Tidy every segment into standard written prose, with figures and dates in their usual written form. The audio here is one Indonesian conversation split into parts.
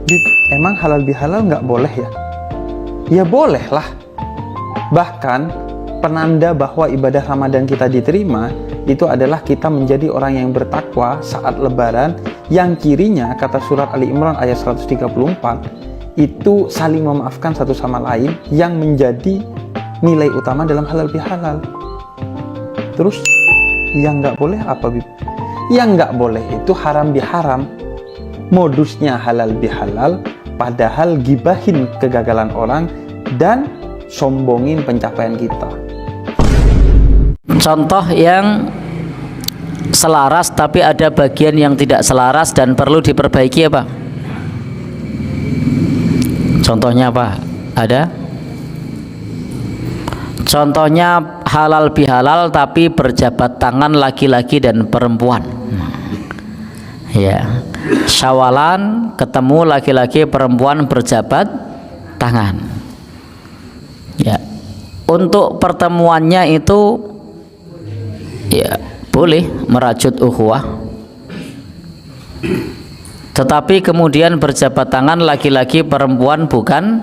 Bib, emang halal bihalal nggak boleh ya? Ya boleh lah. Bahkan penanda bahwa ibadah Ramadan kita diterima itu adalah kita menjadi orang yang bertakwa saat lebaran, yang kirinya kata surat Ali Imran ayat 134 itu saling memaafkan satu sama lain yang menjadi nilai utama dalam halal bihalal. Terus yang nggak boleh apa, Bib? Yang nggak boleh itu haram biharam. Modusnya halal bihalal, padahal gibahin kegagalan orang dan sombongin pencapaian kita. Contoh yang selaras tapi ada bagian yang tidak selaras dan perlu diperbaiki apa? Contohnya apa? Ada? Contohnya halal bihalal tapi berjabat tangan laki-laki dan perempuan. Ya, syawalan ketemu laki-laki perempuan berjabat tangan. Ya, untuk pertemuannya itu ya boleh merajut ukhuwah, tetapi kemudian berjabat tangan laki-laki perempuan bukan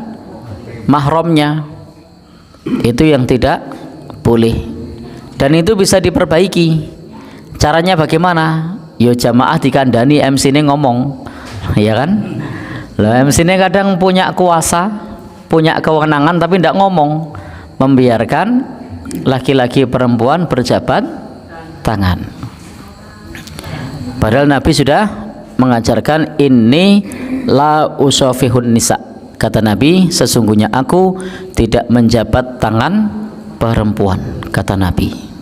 mahramnya, itu yang tidak boleh, dan itu bisa diperbaiki. Caranya bagaimana? Yo jamaah dikandani, MC ini ngomong, ya kan? Lah MC ini kadang punya kuasa, punya kewenangan tapi tidak ngomong, membiarkan laki-laki perempuan berjabat tangan. Padahal Nabi sudah mengajarkan ini la usafihun nisa. Kata Nabi, sesungguhnya aku tidak menjabat tangan perempuan, kata Nabi.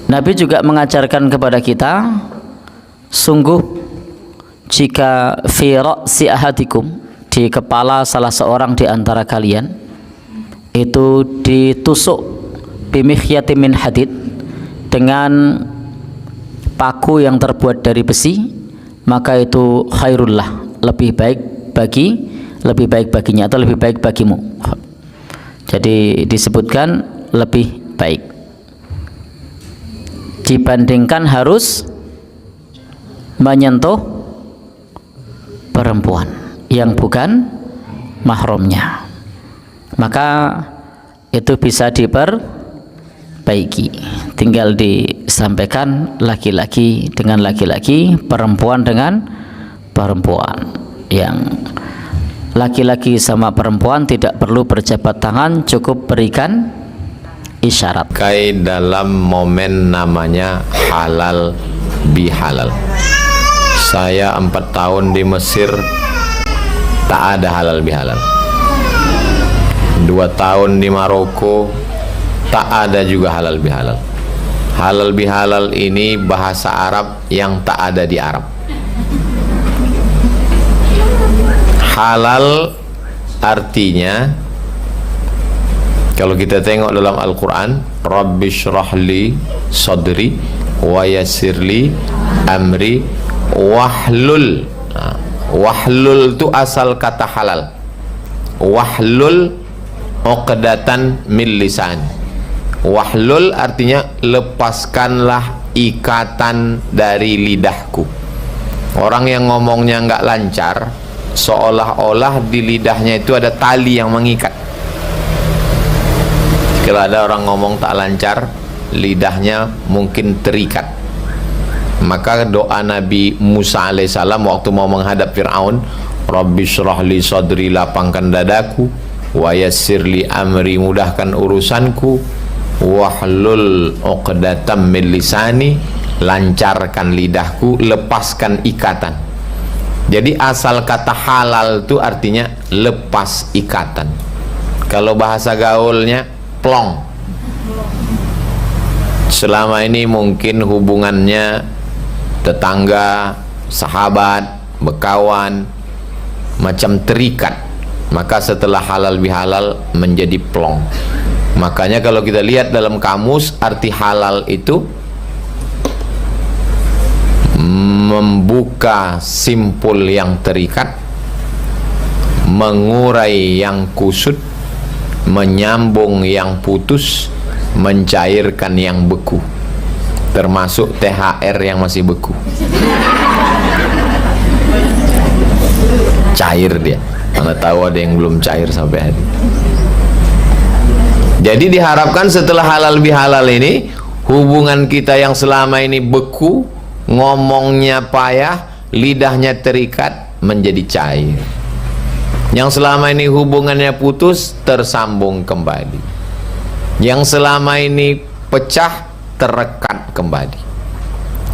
Nabi juga mengajarkan kepada kita, sungguh jika fi ra'si ahadikum, di kepala salah seorang di antara kalian itu ditusuk bimikhyati min hadid, dengan paku yang terbuat dari besi, maka itu khairullah, lebih baik baginya atau lebih baik bagimu. Jadi disebutkan lebih baik dibandingkan harus menyentuh perempuan yang bukan mahramnya. Maka itu bisa diperbaiki, tinggal disampaikan laki-laki dengan laki-laki, perempuan dengan perempuan. Yang laki-laki sama perempuan tidak perlu berjabat tangan, cukup berikan isyarat. Kait dalam momen namanya halal bihalal. Saya 4 tahun di Mesir tak ada halal bihalal. 2 tahun di Maroko tak ada juga halal bihalal. Halal bihalal ini bahasa Arab yang tak ada di Arab. Halal artinya, kalau kita tengok dalam Al-Quran, Rabbi syrahli sadri wa yassirli amri wahlul. Wahlul itu asal kata halal. Wahlul uqdatan min lisan. Wahlul artinya lepaskanlah ikatan dari lidahku. Orang yang ngomongnya nggak lancar, seolah-olah di lidahnya itu ada tali yang mengikat. Kalau ada orang ngomong tak lancar, lidahnya mungkin terikat. Maka doa Nabi Musa alaihissalam waktu mau menghadap Fir'aun, Rabbi syrahli sadri, lapangkan dadaku, wa yassirli amri, mudahkan urusanku, wahlul uqdatam min lisani, lancarkan lidahku, lepaskan ikatan. Jadi asal kata halal itu artinya lepas ikatan. Kalau bahasa gaulnya plong. Selama ini mungkin hubungannya tetangga, sahabat, bekawan, macam terikat. Maka setelah halal bihalal menjadi plong. Makanya kalau kita lihat dalam kamus, arti halal itu membuka simpul yang terikat, mengurai yang kusut, menyambung yang putus, mencairkan yang beku, termasuk THR yang masih beku. cair dia. Mana tahu ada yang belum cair sampai hari. Jadi diharapkan setelah halal bihalal ini, hubungan kita yang selama ini beku, ngomongnya payah, lidahnya terikat, menjadi cair. Yang selama ini hubungannya putus, tersambung kembali. Yang selama ini pecah, terekat kembali.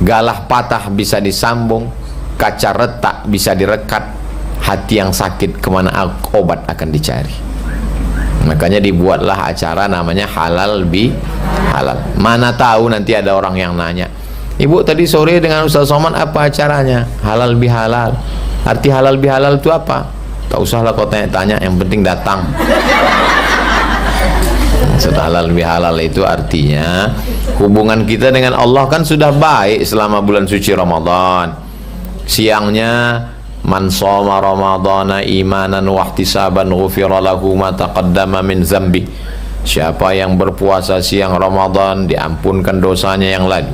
Galah patah bisa disambung, kaca retak bisa direkat, hati yang sakit kemana obat akan dicari. Makanya dibuatlah acara namanya halal bihalal. Mana tahu nanti ada orang yang nanya, Ibu tadi sore dengan Ustaz Somad apa acaranya? Halal bihalal. Arti halal bihalal itu apa? Tak usahlah kau tanya-tanya, yang penting datang. Maksud halal bihalal itu artinya hubungan kita dengan Allah kan sudah baik selama bulan suci Ramadan. Siangnya, man shoma ramadhana imanan wa ihtisaban ghufira lahu ma taqaddama min dzambi. Siapa yang berpuasa siang Ramadan, diampunkan dosanya yang lalu.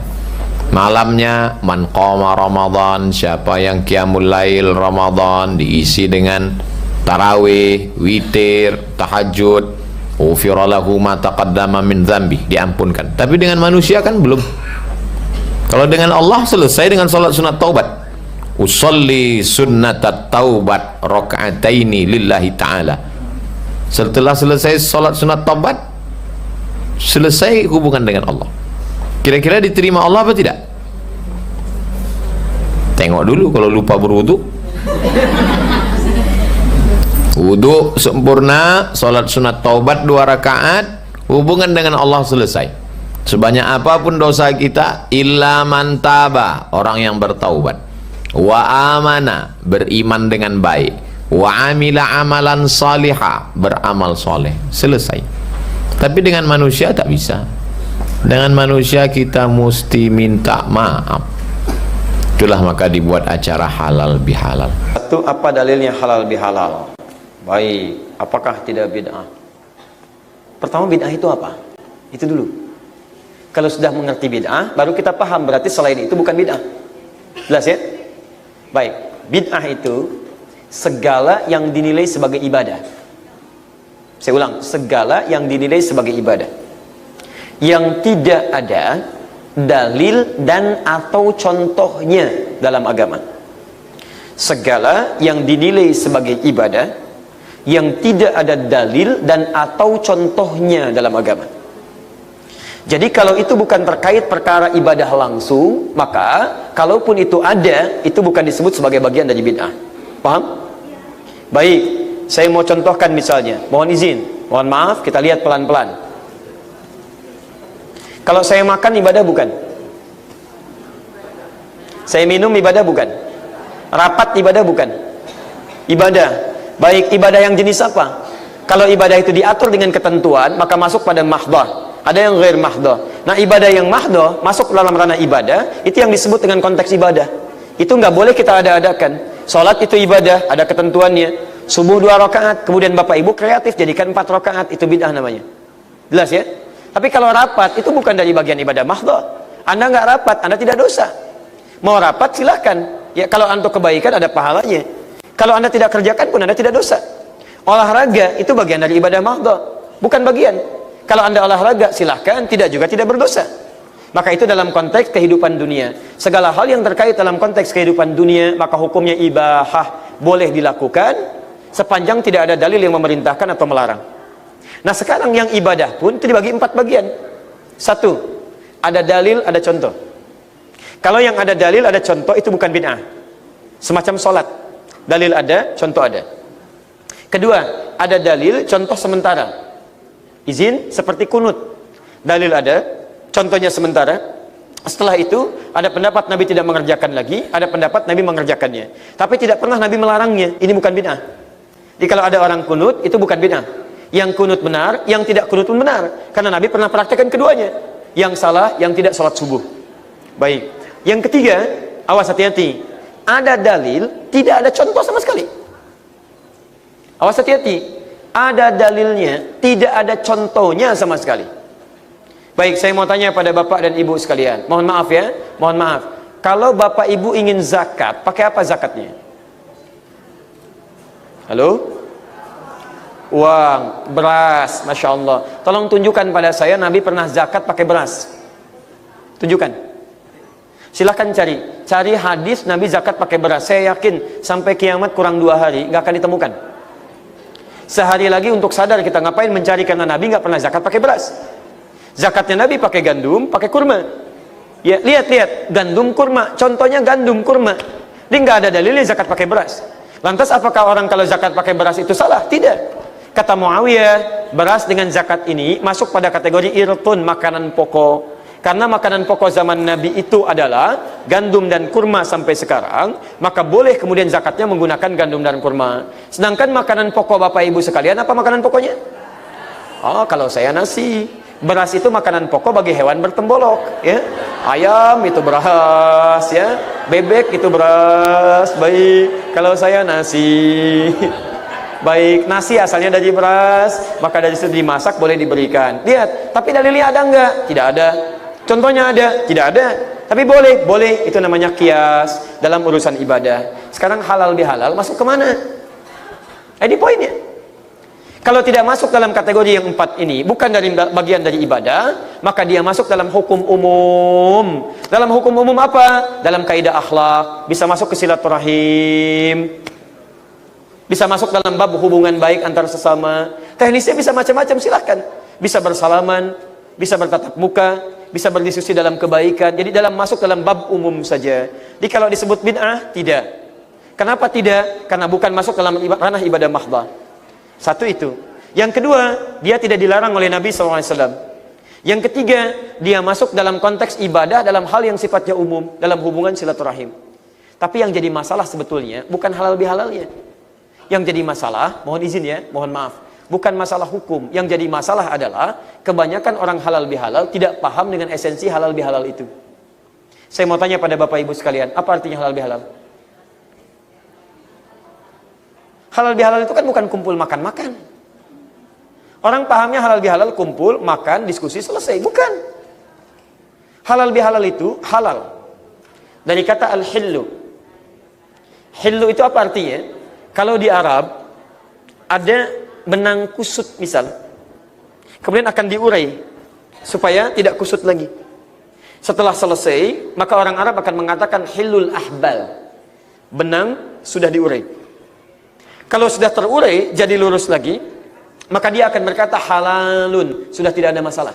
Malamnya, man qama Ramadan, siapa yang qiyamul lail Ramadan, diisi dengan tarawih, witir, tahajud, ghufira lahu ma taqaddama min dzambi, diampunkan. Tapi dengan manusia kan belum. Kalau dengan Allah selesai dengan salat sunat taubat. Usolli sunnatat taubat rakaataini lillahi ta'ala. Setelah selesai salat sunat taubat, selesai hubungan dengan Allah. Kira-kira diterima Allah apa tidak? Tengok dulu kalau lupa berwudu. Wudu sempurna, salat sunat taubat 2 rakaat, hubungan dengan Allah selesai. Sebanyak apapun dosa kita, illa man taba, orang yang bertaubat, wa amana, beriman dengan baik, wa amila amalan salihah, beramal soleh, selesai. Tapi dengan manusia tak bisa. Dengan manusia kita mesti minta maaf. Itulah maka dibuat acara halal bihalal. Satu, apa dalilnya halal bihalal? Baik, apakah tidak bid'ah? Pertama, bid'ah itu apa? Itu dulu. Kalau sudah mengerti bid'ah, baru kita paham berarti selain itu bukan bid'ah. Jelas ya? Baik, bid'ah itu segala yang dinilai sebagai ibadah. Saya ulang, segala yang dinilai sebagai ibadah yang tidak ada dalil dan atau contohnya dalam agama. Segala yang dinilai sebagai ibadah yang tidak ada dalil dan atau contohnya dalam agama. Jadi kalau itu bukan terkait perkara ibadah langsung, maka kalaupun itu ada, itu bukan disebut sebagai bagian dari bid'ah. Paham? Baik, saya mau contohkan misalnya, mohon izin, mohon maaf, kita lihat pelan-pelan. Kalau saya makan ibadah bukan? Saya minum ibadah bukan? Rapat ibadah bukan? Ibadah. Baik, ibadah yang jenis apa? Kalau ibadah itu diatur dengan ketentuan, maka masuk pada mahdoh. Ada yang ghair mahdoh. Nah, ibadah yang mahdoh masuk dalam ranah ibadah, itu yang disebut dengan konteks ibadah. Itu nggak boleh kita ada-adakan. Salat itu ibadah, ada ketentuannya. Subuh 2 rakaat, kemudian Bapak Ibu kreatif jadikan 4 rakaat, itu bid'ah namanya. Jelas ya? Tapi kalau rapat itu bukan dari bagian ibadah mahdoh. Anda nggak rapat, Anda tidak dosa. Mau rapat silahkan. Ya, kalau untuk kebaikan ada pahalanya. Kalau Anda tidak kerjakan pun Anda tidak dosa. Olahraga itu bagian dari ibadah mahdoh, bukan bagian. Kalau Anda olahraga silahkan, tidak juga tidak berdosa. Maka itu dalam konteks kehidupan dunia. Segala hal yang terkait dalam konteks kehidupan dunia, maka hukumnya ibahah, boleh dilakukan sepanjang tidak ada dalil yang memerintahkan atau melarang. Nah, sekarang yang ibadah pun itu dibagi 4 bagian. 1, ada dalil, ada contoh. Kalau yang ada dalil, ada contoh, itu bukan bid'ah. Semacam sholat, dalil ada, contoh ada. Kedua, ada dalil, contoh sementara. Izin seperti kunut, dalil ada, contohnya sementara. Setelah itu ada pendapat Nabi tidak mengerjakan lagi, ada pendapat Nabi mengerjakannya, tapi tidak pernah Nabi melarangnya. Ini bukan bid'ah. Jadi kalau ada orang kunut, itu bukan bid'ah. Yang kunut benar, yang tidak kunut pun benar, karena Nabi pernah praktekkan keduanya. Yang salah, yang tidak sholat subuh. Baik. Yang ketiga, awas hati-hati, ada dalil, tidak ada contoh sama sekali. Awas hati-hati, ada dalilnya, tidak ada contohnya sama sekali. Baik, saya mau tanya pada bapak dan ibu sekalian, mohon maaf ya, mohon maaf, kalau bapak ibu ingin zakat, pakai apa zakatnya? Halo? Uang, beras, Masya Allah. Tolong tunjukkan pada saya Nabi pernah zakat pakai beras. Tunjukkan. Silahkan cari hadis Nabi zakat pakai beras. Saya yakin sampai kiamat kurang 2 hari nggak akan ditemukan. Sehari lagi untuk sadar kita ngapain mencari, karena Nabi nggak pernah zakat pakai beras. Zakatnya Nabi pakai gandum, pakai kurma. Ya, lihat gandum kurma. Contohnya gandum kurma. Dia nggak ada dalilnya zakat pakai beras. Lantas apakah orang kalau zakat pakai beras itu salah? Tidak. Kata Muawiyah, beras dengan zakat ini masuk pada kategori irtun, makanan pokok. Karena makanan pokok zaman Nabi itu adalah gandum dan kurma sampai sekarang, maka boleh kemudian zakatnya menggunakan gandum dan kurma. Sedangkan makanan pokok Bapak Ibu sekalian, apa makanan pokoknya? Oh, kalau saya nasi. Beras itu makanan pokok bagi hewan bertembolok, ya. Ayam itu beras, ya. Bebek itu beras. Baik, kalau saya nasi. Baik, nasi asalnya dari beras, maka dari situ dimasak boleh diberikan. Lihat, tapi dalilnya ada enggak? Tidak ada. Contohnya ada? Tidak ada. Tapi boleh. Itu namanya kias dalam urusan ibadah. Sekarang halal bihalal masuk kemana? Ini poinnya. Kalau tidak masuk dalam kategori yang 4 ini, bukan dari bagian dari ibadah, maka dia masuk dalam hukum umum. Dalam hukum umum apa? Dalam kaidah akhlak, bisa masuk ke silaturahim, bisa masuk dalam bab hubungan baik antar sesama. Teknisnya bisa macam-macam, silahkan. Bisa bersalaman, bisa bertatap muka, bisa berdiskusi dalam kebaikan. Jadi masuk dalam bab umum saja. Jadi kalau disebut bid'ah, tidak. Kenapa tidak? Karena bukan masuk dalam ranah ibadah mahdhah. Satu itu. Yang kedua, dia tidak dilarang oleh Nabi SAW. Yang ketiga, dia masuk dalam konteks ibadah dalam hal yang sifatnya umum, dalam hubungan silaturahim. Tapi yang jadi masalah sebetulnya bukan halal bihalalnya. Yang jadi masalah, mohon izin ya, mohon maaf, bukan masalah hukum. Yang jadi masalah adalah kebanyakan orang halal bihalal tidak paham dengan esensi halal bihalal itu. Saya mau tanya pada Bapak Ibu sekalian, apa artinya halal bihalal? Halal bihalal itu kan bukan kumpul makan-makan. Orang pahamnya halal bihalal kumpul, makan, diskusi, selesai. Bukan. Halal bihalal itu halal. Dari kata al-hillu. Hillu itu apa artinya? Kalau di Arab ada benang kusut misal, kemudian akan diurai supaya tidak kusut lagi. Setelah selesai, maka orang Arab akan mengatakan hillul ahbal. Benang sudah diurai. Kalau sudah terurai, jadi lurus lagi, maka dia akan berkata halalun, sudah tidak ada masalah.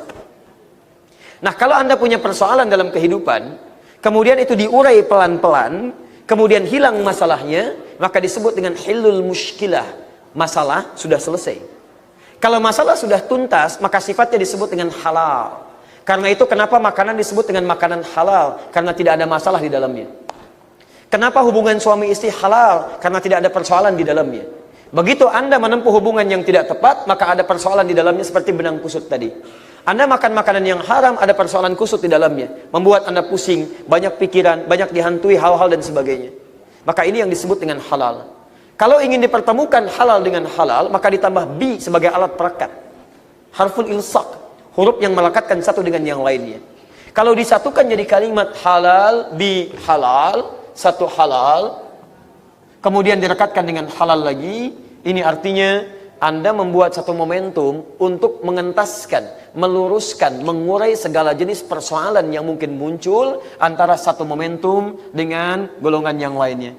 Nah, kalau Anda punya persoalan dalam kehidupan, kemudian itu diurai pelan-pelan, kemudian hilang masalahnya, maka disebut dengan hilul mushkilah. Masalah sudah selesai. Kalau masalah sudah tuntas, maka sifatnya disebut dengan halal. Karena itu kenapa makanan disebut dengan makanan halal? Karena tidak ada masalah di dalamnya. Kenapa hubungan suami istri halal? Karena tidak ada persoalan di dalamnya. Begitu Anda menempuh hubungan yang tidak tepat, maka ada persoalan di dalamnya seperti benang kusut tadi. Anda makan makanan yang haram, ada persoalan kusut di dalamnya. Membuat Anda pusing, banyak pikiran, banyak dihantui hal-hal dan sebagainya. Maka ini yang disebut dengan halal. Kalau ingin dipertemukan halal dengan halal, maka ditambah bi sebagai alat perekat. Harful ilsaq, huruf yang melekatkan satu dengan yang lainnya. Kalau disatukan jadi kalimat halal, bi halal, satu halal, kemudian direkatkan dengan halal lagi, ini artinya Anda membuat satu momentum untuk mengentaskan, meluruskan, mengurai segala jenis persoalan yang mungkin muncul antara satu momentum dengan golongan yang lainnya.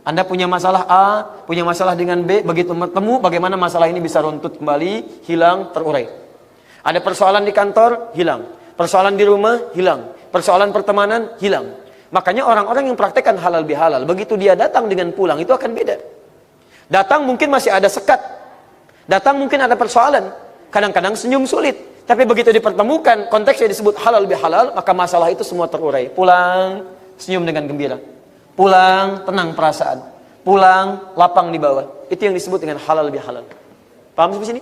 Anda punya masalah A, punya masalah dengan B, begitu bertemu, bagaimana masalah ini bisa runtut kembali, hilang, terurai. Ada persoalan di kantor, hilang. Persoalan di rumah, hilang. Persoalan pertemanan, hilang. Makanya orang-orang yang praktekkan halal bihalal, begitu dia datang dengan pulang, itu akan beda. Datang mungkin masih ada sekat. Datang mungkin ada persoalan. Kadang-kadang senyum sulit. Tapi begitu dipertemukan, konteksnya disebut halal bihalal, maka masalah itu semua terurai. Pulang, senyum dengan gembira. Pulang, tenang perasaan. Pulang, lapang di bawah. Itu yang disebut dengan halal bihalal. Paham sampai sini?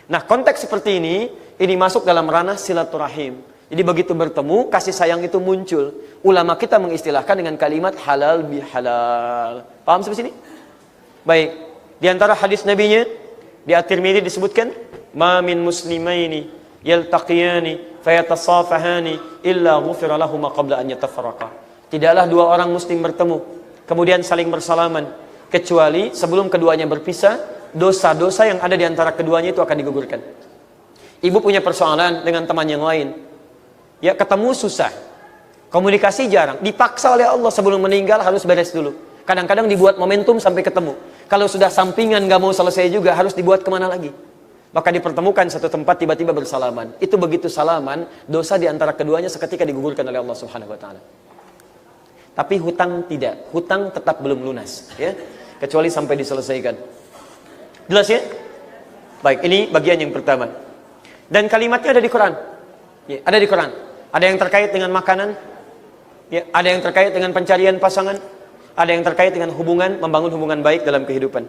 Nah, konteks seperti ini masuk dalam ranah silaturahim. Jadi begitu bertemu, kasih sayang itu muncul. Ulama kita mengistilahkan dengan kalimat halal bihalal. Paham sampai sini? Baik. Di antara hadis nabinya, di At-Tirmidzi disebutkan, "Ma min muslimaini yaltaqiyani fayatasafahani illa ghufira lahum qabla an yatafarraqa." Tidaklah dua orang muslim bertemu, kemudian saling bersalaman, kecuali sebelum keduanya berpisah, dosa-dosa yang ada di antara keduanya itu akan digugurkan. Ibu punya persoalan dengan teman yang lain, ya ketemu susah, komunikasi jarang, dipaksa oleh Allah sebelum meninggal harus beres dulu. Kadang-kadang dibuat momentum sampai ketemu. Kalau sudah sampingan gak mau selesai juga, harus dibuat kemana lagi? Maka dipertemukan satu tempat, tiba-tiba bersalaman. Itu begitu salaman, dosa di antara keduanya seketika digugurkan oleh Allah Subhanahu wa taala. Tapi hutang tidak, hutang tetap belum lunas, ya, kecuali sampai diselesaikan. Jelas ya? Baik, ini bagian yang pertama. Dan kalimatnya ada di Quran, ya, ada di Quran. Ada yang terkait dengan makanan, ya, ada yang terkait dengan pencarian pasangan, ada yang terkait dengan hubungan, membangun hubungan baik dalam kehidupan.